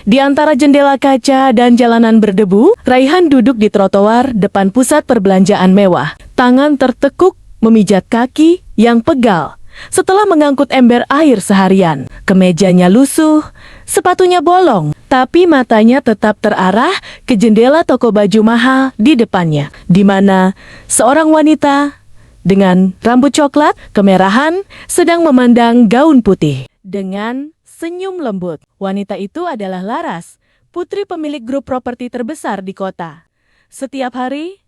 Di antara jendela kaca dan jalanan berdebu, Raihan duduk di trotoar depan pusat perbelanjaan mewah. Tangan tertekuk memijat kaki yang pegal setelah mengangkut ember air seharian. Kemejanya lusuh, sepatunya bolong, tapi matanya tetap terarah ke jendela toko baju mahal di depannya, di mana seorang wanita dengan rambut coklat kemerahan sedang memandang gaun putih. Dengan senyum lembut, wanita itu adalah Laras, putri pemilik grup properti terbesar di kota. Setiap hari,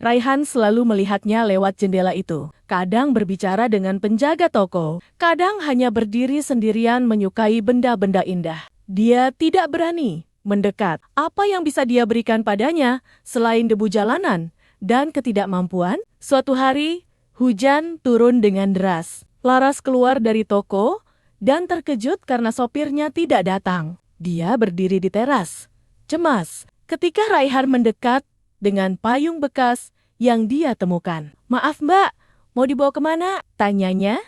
Raihan selalu melihatnya lewat jendela itu. Kadang berbicara dengan penjaga toko, kadang hanya berdiri sendirian menyukai benda-benda indah. Dia tidak berani mendekat. Apa yang bisa dia berikan padanya selain debu jalanan dan ketidakmampuan? Suatu hari, hujan turun dengan deras. Laras keluar dari toko dan terkejut karena sopirnya tidak datang. Dia berdiri di teras, cemas, ketika Raihan mendekat dengan payung bekas yang dia temukan. "Maaf mbak, mau dibawa kemana?" tanyanya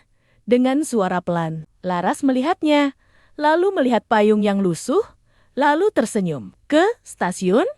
dengan suara pelan. Laras melihatnya, lalu melihat payung yang lusuh, lalu tersenyum. "Ke stasiun?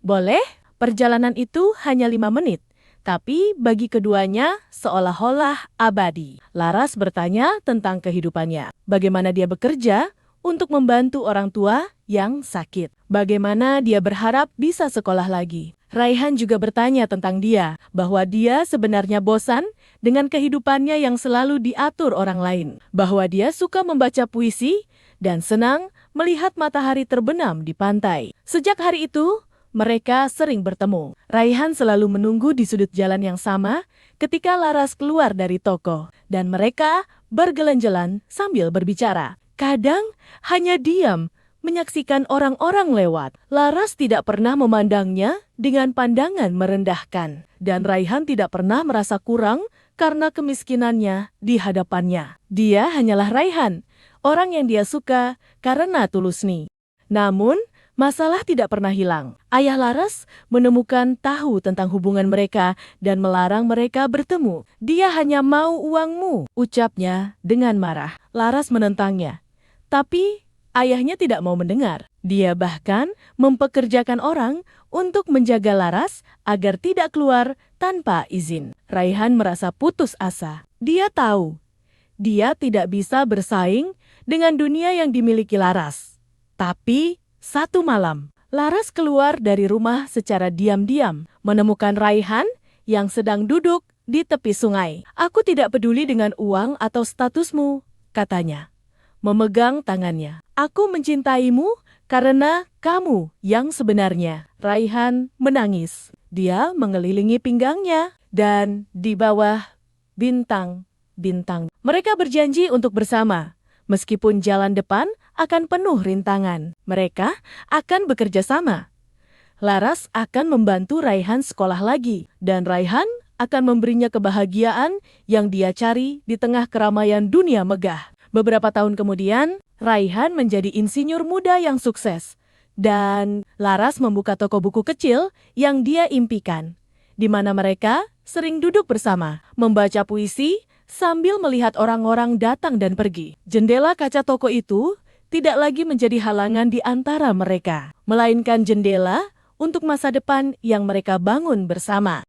Boleh, perjalanan itu hanya 5 menit. Tapi bagi keduanya seolah-olah abadi." Laras bertanya tentang kehidupannya. Bagaimana dia bekerja untuk membantu orang tua yang sakit. Bagaimana dia berharap bisa sekolah lagi. Raihan juga bertanya tentang dia, bahwa dia sebenarnya bosan dengan kehidupannya yang selalu diatur orang lain. Bahwa dia suka membaca puisi dan senang melihat matahari terbenam di pantai. Sejak hari itu, mereka sering bertemu. Raihan selalu menunggu di sudut jalan yang sama ketika Laras keluar dari toko, dan mereka bergelanjalan sambil berbicara. Kadang hanya diam, menyaksikan orang-orang lewat. Laras tidak pernah memandangnya dengan pandangan merendahkan, dan Raihan tidak pernah merasa kurang karena kemiskinannya di hadapannya. Dia hanyalah Raihan, orang yang dia suka karena tulusni. Namun, masalah tidak pernah hilang. Ayah Laras menemukan tahu tentang hubungan mereka dan melarang mereka bertemu. "Dia hanya mau uangmu," ucapnya dengan marah. Laras menentangnya, tapi ayahnya tidak mau mendengar. Dia bahkan mempekerjakan orang untuk menjaga Laras agar tidak keluar tanpa izin. Raihan merasa putus asa. Dia tahu, dia tidak bisa bersaing dengan dunia yang dimiliki Laras. Tapi satu malam, Laras keluar dari rumah secara diam-diam, menemukan Raihan yang sedang duduk di tepi sungai. "Aku tidak peduli dengan uang atau statusmu," katanya, memegang tangannya. "Aku mencintaimu karena kamu yang sebenarnya." Raihan menangis. Dia mengelilingi pinggangnya, dan di bawah bintang-bintang. Mereka berjanji untuk bersama. Meskipun jalan depan akan penuh rintangan, mereka akan bekerja sama. Laras akan membantu Raihan sekolah lagi, dan Raihan akan memberinya kebahagiaan yang dia cari di tengah keramaian dunia megah. Beberapa tahun kemudian, Raihan menjadi insinyur muda yang sukses, dan Laras membuka toko buku kecil yang dia impikan, di mana mereka sering duduk bersama, membaca puisi, sambil melihat orang-orang datang dan pergi. Jendela kaca toko itu tidak lagi menjadi halangan di antara mereka, melainkan jendela untuk masa depan yang mereka bangun bersama.